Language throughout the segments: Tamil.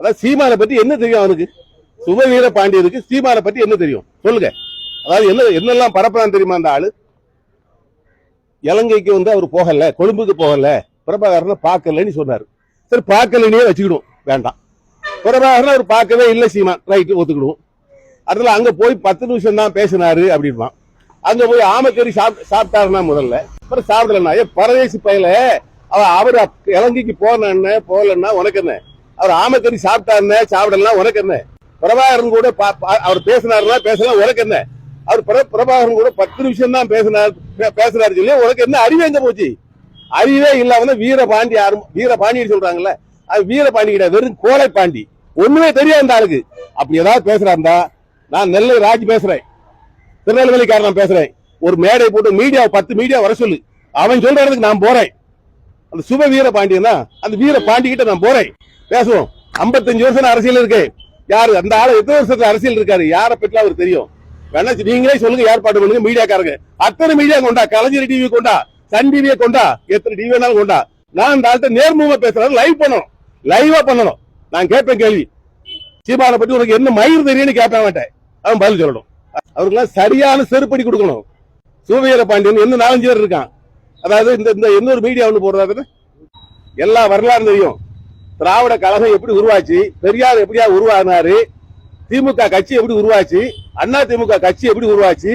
அதாவது சீமானை பத்தி என்ன தெரியும் அவனுக்கு? சுபவீர பாண்டியனுக்கு சீமானை பத்தி என்ன தெரியும் சொல்லுங்க. அதாவது என்னெல்லாம் பரப்பலாம் தெரியுமா? அந்த ஆளு இலங்கைக்கு அவர் போகல, கொழும்புக்கு போகல, பிரபாகரனை பார்க்கலன்னு சொன்னாரு. சரி, பார்க்கலன்னே வச்சுக்கிடும், வேண்டாம். பிரபாகரன் அவர் பார்க்கவே இல்லை, சீமான் ரைட்டு ஒத்துக்கிடுவோம். அதுல அங்க போய் 10 நிமிஷம் தான் பேசினாரு அப்படின்பான். அங்க போய் ஆமக்கறி சாப்பிட்டாருன்னா முதல்ல, அப்புறம் சாப்பிடலன்னா பரதேசி பையில அவர் இலங்கைக்கு போகலன்னா உனக்கு என்ன? அவர் ஆமக்கறி சாப்பிட்டாருன்னா சாப்பிடலாம் உனக்கு என்ன? பிரபாகரன் கூட அவர் பேசினாருன்னா பேசலாம் உனக்கு என்ன? அவர் பிரபாகரன் கூட 10 நிமிஷம் தான் பேசுறாரு சொல்லி உனக்கு என்ன அறிவே எங்க போச்சு? அறிவே இல்லாம வீரபாண்டி சொல்றாங்கல்ல, அது வீரபாண்டி கிடையாது, வெறும் கோலை பாண்டி. ஒண்ணுமே தெரியாது அந்த ஆளுக்கு. அப்படி ஏதாவது பேசுறாருந்தா, நான் நெல்லை ராஜ் பேசுறேன், திருநெல்வேலிக்காரன் பேசுறேன், ஒரு மேடை போட்டு மீடியா 10 மீடியா வர சொல்லு, அவன் சொல்ற இடத்துக்கு நான் போறேன். அந்த சுப வீரபாண்டியன் தான், அந்த வீரபாண்டி கிட்ட நான் போறேன், பேசுவோம். 55 வருஷம் அரசியல் இருக்கு. யாரு அந்த ஆளு? எத்தனை வருஷத்துல அரசியல் இருக்காரு? யாரை பற்றி அவருக்கு தெரியும்? வேணா நீங்களே சொல்லுங்க, ஏற்பாடு பண்ணுங்க. மீடியாக்காரங்க அத்தனை மீடியா கொண்டா, கலைஞர் டிவி கொண்டா, சன் டிவியை கொண்டா, எத்தனை டிவி வேணாலும் கொண்டா. நான் அந்த ஆள்கிட்ட நேர்முகமா பேசுறேன், லைவா பண்ணணும். நான் கேட்பேன் கேள்வி, சீமானை பத்தி உனக்கு என்ன மயிர் தெரியும்னு கேட்க மாட்டேன். அவன் பதில் சொல்லணும். அவருக்கெல்லாம் சரியான செருப்படி கொடுக்கணும். சுபவீர பாண்டியன் என்ன 4-5 பேர் இருக்கான். அதாவது இந்த இன்னொரு மீடியா ஒண்ணு போடுறாரு, எல்லா வரலாறு தெரியும். திராவிட கழகம் எப்படி உருவாச்சு, பெரியார் எப்படியா உருவானாரு, திமுக கட்சி எப்படி உருவாச்சு, அண்ணா திமுக கட்சி எப்படி உருவாச்சு,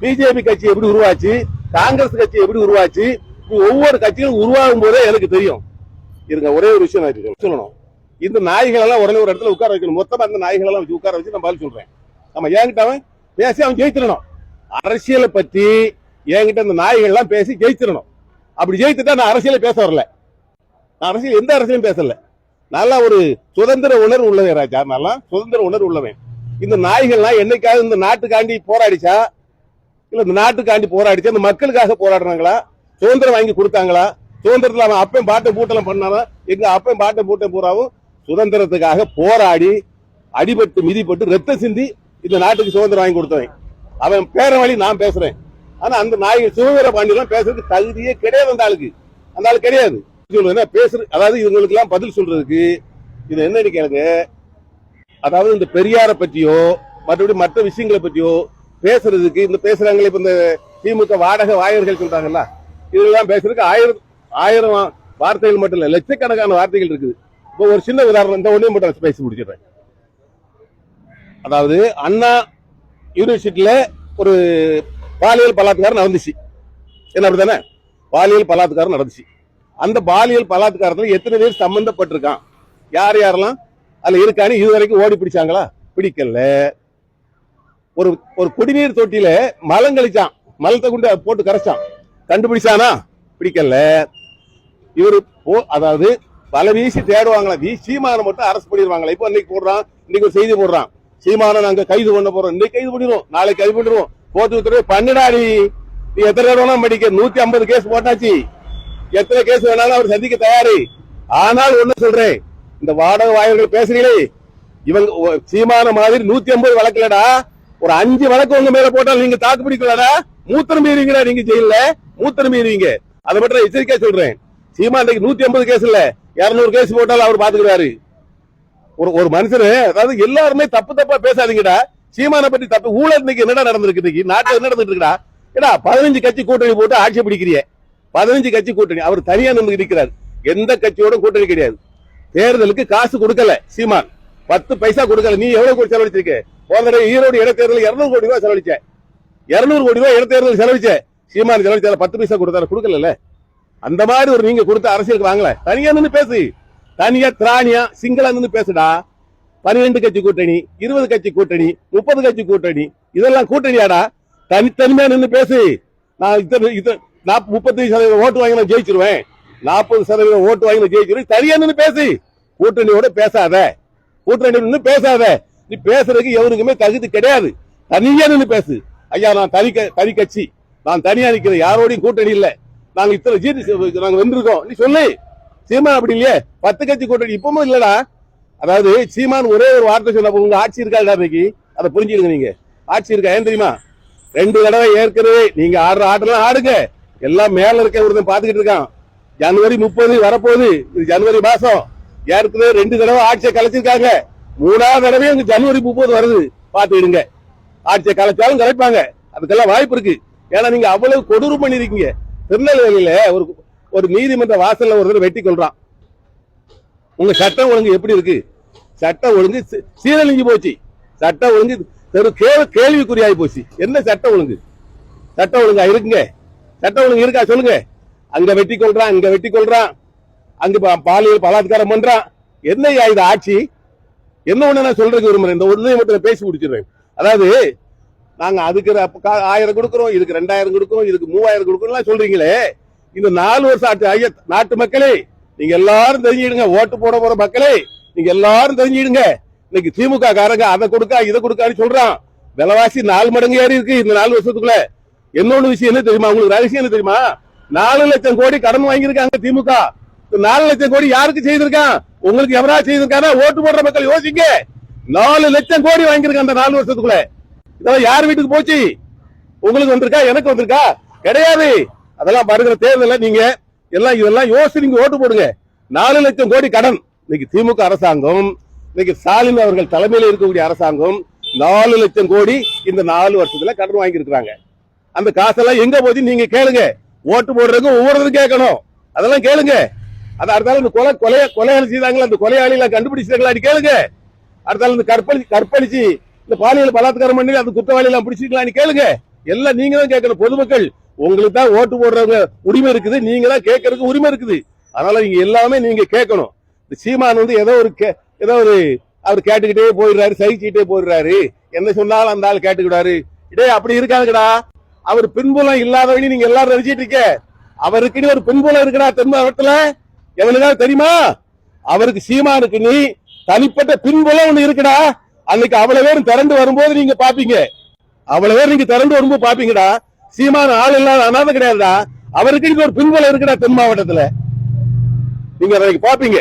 பிஜேபி கட்சி எப்படி உருவாச்சு, காங்கிரஸ் கட்சி எப்படி உருவாச்சு, ஒவ்வொரு கட்சிகளும் உருவாகும் போதே எனக்கு தெரியும். இருங்க, ஒரே ஒரு விஷயம் நான் சொல்லணும். இந்த நாய்கள் எல்லாம் உடனே ஒரு இடத்துல உட்கார வைக்கணும். மொத்தமா அந்த நாய்கள் எல்லாம் வச்சு உட்கார வச்சு நான் பதில் சொல்றேன். நம்ம என்கிட்ட அவன் பேசி அவன் ஜெயிச்சிடணும். அரசியலை பத்தி என்கிட்ட இந்த நாய்கள் எல்லாம் பேசி ஜெயிச்சிடணும். அப்படி ஜெயித்துட்டா நான் அரசியலை பேச வரல. நான் அரசியல் எந்த அரசியலும் பேசல. நல்லா ஒரு சுதந்திர உணர்வு உள்ளவன் ராஜா, நல்லா சுதந்திர உணர்வு உள்ளவன். இந்த நாய்கள்லாம் என்னைக்காவது இந்த நாட்டுக்காண்டி போராடிச்சா, இல்ல இந்த நாட்டுக்காண்டி போராடிச்சா, இந்த மக்களுக்காக போராடுறாங்களா? சுதந்திரம் வாங்கி கொடுத்தாங்களா? சுதந்திரத்துல அவன் அப்பன் பாட்டை பூட்டெல்லாம் பண்ணானா? எங்க அப்பன் பாட்டை பூட்டை பூராவும் சுதந்திரத்துக்காக போராடி அடிபட்டு மிதிப்பட்டு ரத்த சிந்தி இந்த நாட்டுக்கு சுதந்திரம் வாங்கி கொடுத்தவன். அவன் பேர வழி நான் பேசுறேன். ஆனா அந்த நாய்கள் சுதந்திர பாண்டியெல்லாம் பேசுறதுக்கு தகுதியே கிடையாது. அந்த ஆளுக்கு கிடையாது. அதாவது இவங்களுக்கு எல்லாம் பதில் சொல்றதுக்கு இது என்னன்னு கேளுங்க. அதாவது இந்த பெரியாரை பற்றியோ மற்றபடி மற்ற விஷயங்களை பற்றியோ பேசுறதுக்கு இந்த பேசுறாங்களே, இப்ப இந்த திமுக வாடகை வாயர்கள் சொல்றாங்கல்ல, இதெல்லாம் பேசுறதுக்கு ஆயிரம் வார்த்தைகள் மட்டும் இல்ல, லட்சக்கணக்கான வார்த்தைகள் இருக்குது. இப்போ ஒரு சின்ன உதாரணம், இந்த ஒண்ணே மட்டும் பேசி முடிச்சிடுறேன். அதாவது அண்ணா யூனிவர்சிட்டியில ஒரு பாலியல் பலாத்காரம் நடந்துச்சு. என்ன அப்படித்தானே? பாலியல் பலாத்காரம் நடந்துச்சு. அந்த பாலியல் பலாத்காரத்தில் எத்தனை பேர் சம்பந்தப்பட்டிருக்கான், யார் யாரெல்லாம் அதுல இருக்கான்னு இதுவரைக்கும் ஓடி பிடிச்சாங்களா? பிடிக்கல. ஒரு குடிநீர் தொட்டியில மலம் கழிச்சான், மலத்தை கொண்டு போட்டு கரைச்சான், கண்டுபிடிச்சானா? பிடிக்கல. இவரு அதாவது பல வீசி தேடுவாங்களா, சீமானை மட்டும் அரசு பண்ணிடுவாங்களா? இப்போ இன்னைக்கு போடுறான், இன்னைக்கு ஒரு செய்தி போடுறான், சீமானை நாங்க கைது பண்ண போறோம், இன்னைக்கு கைது பண்ணிடுவோம், நாளைக்கு கைது பண்ணிடுவோம், போட்டு உத்தரவு பண்ணுடா. நீ எத்தனை தடவை படிக்க 150 கேஸ் போட்டாச்சு, எத்தனை கேஸ் வேணாலும் அவர் சந்திக்க தயாரு. ஆனால் ஒண்ணு சொல்றேன், இந்த வாடகை வாயர்கள் பேசுறீங்களே, இவங்க சீமான மாதிரி 150 வழக்குலடா, ஒரு 5 வழக்கு உங்க மேல போட்டால் நீங்க தாக்கு பிடிக்கலடா, மூத்திரம் மீறீங்கடா, நீங்க ஜெயில மூத்திரம் மீறீங்க. அதை மட்டும் எச்சரிக்கை சொல்றேன். சீமான் 150 கேஸ் இல்ல, 200 கேஸ் போட்டாலும் அவர் பாத்துக்கிறாரு. ஒரு மனுஷன், அதாவது எல்லாருமே தப்பா பேசாதீங்கடா. சீமானை பத்தி தப்பு. ஊழல் இன்னைக்கு என்னடா நடந்திருக்கு? இன்னைக்கு நாட்டில் என்ன நடந்துட்டு இருக்கா? ஏடா 15 கட்சி கூட்டணி போட்டு ஆட்சி பிடிக்கிறிய, 15 கட்சி கூட்டணி. அவர் தனியா நின்று இருக்கிறார், எந்த கட்சியோட கூட்டணி கிடையாது. தேர்தலுக்கு காசு கொடுக்கல சீமான், 10 பைசா கொடுக்கல. நீ எவ்வளவு கோடி செலவழிச்சிருக்க? போன ஈரோடு இடைத்தேர்தல் 200 கோடி ரூபாய் செலவழிச்ச, 200 கோடி ரூபாய் இடைத்தேர்தல் செலவழிச்ச. சீமான் செலவழிச்சால 10 பைசா கொடுத்தாரு? கொடுக்கல. அந்த மாதிரி ஒரு நீங்க கொடுத்த அரசியலுக்கு வாங்கல. தனியா நின்று பேசு, தனியா திராணியா சிங்களா நின்று பேசுடா. 12 கட்சி கூட்டணி, 20 கட்சி கூட்டணி, 30 கட்சி கூட்டணி, இதெல்லாம் கூட்டணியாடா? தனித்தனிமையா நின்று பேசு. நான் 35% ஓட்டு வாங்கி நான் ஜெயிச்சிருவேன், 40% ஓட்டு வாங்கி நான் ஜெயிச்சிருவேன். தனியா நின்று பேசு, கூட்டணியோட பேசாத, கூட்டணி நின்று பேசாத. நீ பேசுறதுக்கு எவருக்குமே தகுதி கிடையாது. தனியா நின்று பேசு. ஐயா நான் தனி கட்சி, நான் தனியா நிக்கிறேன், யாரோடையும் கூட்டணி இல்ல, நாங்க இத்தனை ஜீதி நாங்க வென்றிருக்கோம் நீ சொல்லு. சீமான் அப்படி இல்லையே, 10 கட்சி கூட்டணி இப்பவும் இல்லடா. அதாவது சீமான் ஒரே ஒரு வார்த்தை சொன்ன, உங்க ஆட்சி இருக்கா இன்னைக்கு? அதை புரிஞ்சுடுங்க. நீங்க ஆட்சி இருக்கா? ஏன் தெரியுமா? 2 தடவை ஏற்கனவே நீங்க ஆடுற ஆட்டெல்லாம் ஆடுங்க, எல்லாம் மேல இருக்க ஒருத்தன் பாத்துக்கிட்டு இருக்கான். ஜனவரி 30 வரப்போகுது, இது ஜனவரி மாசம். ஏற்கனவே 2 தடவை ஆட்சியை கலைச்சிருக்காங்க. 3வது தடவை இங்க ஜனவரி 30 வருது, பாத்துக்கிடுங்க. ஆட்சியை கலைச்சாலும் கலைப்பாங்க, அதுக்கெல்லாம் வாய்ப்பு இருக்கு. ஏன்னா நீங்க அவ்வளவு கொடூரம் பண்ணிருக்கீங்க. திருநெல்வேலியில ஒரு நீதிமன்ற வாசல்ல ஒரு தடவை வெட்டி கொள்றான். உங்க சட்டம் ஒழுங்கு எப்படி இருக்கு? சட்டம் ஒழுங்கு சீரழிஞ்சு போச்சு. சட்டம் ஒழுங்கு கேள்விக்குறியாகி போச்சு. என்ன சட்டம் ஒழுங்கு? சட்டம் ஒழுங்கா இருக்குங்க? சட்டம் ஒழுங்கு இருக்கா சொல்லுங்க. அங்க வெட்டி கொள்றான், இங்க வெட்டி கொள்றான், அங்க பாலியல் பலாத்காரம் பண்றான். என்னையா இது ஆட்சி? என்ன ஒண்ணு நான் சொல்றதுக்கு விரும்புறேன், இந்த ஒண்ணு மட்டும் பேசி முடிச்சிடுறேன். அதாவது நாங்க அதுக்கு 1000 கொடுக்கிறோம், இதுக்கு 2000 கொடுக்கிறோம், இதுக்கு 3000 கொடுக்கிறோம் சொல்றீங்களே, இந்த 4 வருஷம் ஆட்சி நாட்டு மக்களே நீங்க எல்லாரும் தெரிஞ்சிடுங்க. ஓட்டு போட போற மக்களே நீங்க எல்லாரும் தெரிஞ்சிடுங்க. இன்னைக்கு திமுக காரங்க அதை கொடுக்கா இதை கொடுக்கான்னு சொல்றான். விலைவாசி 4 மடங்கு ஏறி இருக்கு இந்த 4 வருஷத்துக்குள்ள. இன்னொன்னு விஷயம் என்ன தெரியுமா உங்களுக்கு? ரகசியம் என்ன தெரியுமா? 4 லட்சம் கோடி கடன் வாங்கியிருக்காங்க திமுக. 4 லட்சம் கோடி யாருக்கு செய்திருக்கான்? உங்களுக்கு எவரா செய்திருக்கானா? ஓட்டு போடுற மக்கள் யோசிங்க. 4 லட்சம் கோடி வாங்கியிருக்காங்க அந்த 4 வருஷத்துக்குள்ள. இதெல்லாம் யார் வீட்டுக்கு போச்சு? உங்களுக்கு வந்திருக்கா? எனக்கு வந்திருக்கா? கிடையாது. அதெல்லாம் வருகிற தேர்தலில் நீங்க எல்லாம் இதெல்லாம் யோசிச்சு நீங்க ஓட்டு போடுங்க. 4 லட்சம் கோடி கடன் இன்னைக்கு திமுக அரசாங்கம், இன்னைக்கு ஸ்டாலின் அவர்கள் தலைமையில் இருக்கக்கூடிய அரசாங்கம் 4 லட்சம் கோடி இந்த 4 வருஷத்துல கடன் வாங்கி இருக்கிறாங்க. அந்த காசெல்லாம் எங்க போச்சு நீங்க கேளுங்க. ஓட்டு போடுறதுக்கு ஒவ்வொருத்தரும் கேட்கணும். அதெல்லாம் கேளுங்க. அடுத்தால இந்த கொலையாளி செய்தாங்களா, அந்த கொலையாளிகளை கண்டுபிடிச்சாங்களா கேளுங்க. அடுத்தால இந்த கற்பழிச்சு இந்த பாலியல் பலாத்காரம் பண்ணி அந்த குற்றவாளி எல்லாம் பிடிச்சிருக்கலான்னு கேளுங்க. எல்லாம் நீங்க தான் கேட்கணும். பொதுமக்கள் உங்களுக்கு தான் ஓட்டு போடுறவங்க உரிமை இருக்குது, நீங்க தான் கேட்கறதுக்கு உரிமை இருக்குது. அதனால நீங்க எல்லாமே நீங்க கேட்கணும். இந்த சீமான் வந்து ஏதோ ஒரு அவர் கேட்டுக்கிட்டே போயிடுறாரு, சகிச்சுக்கிட்டே போயிடுறாரு. என்ன சொன்னாலும் அந்த ஆள் கேட்டுக்கிட்டாரு. இடே அப்படி இருக்காதுடா. அவர் பின்புலம் இல்லாதவனி நீங்க எல்லாரும் நினைச்சிட்டு இருக்க. அவருக்குன்னு ஒரு பின்புலம் இருக்குடா தென் மாவட்டத்துல. எவனுக்காவது தெரியுமா? அவருக்கு சீமானுக்கு நீ தனிப்பட்ட பின்புலம் ஒண்ணு இருக்குடா. அன்னைக்கு அவ்வளவு பேரும் திரண்டு வரும்போது நீங்க பாப்பீங்க. அவ்வளவு பேர் நீங்க திரண்டு வரும்போது பாப்பீங்கடா. சீமான ஆள் இல்லாத அனாதை கிடையாதுடா. அவருக்கு ஒரு பின்புலம் இருக்குடா தென் மாவட்டத்துல. நீங்க பாப்பீங்க.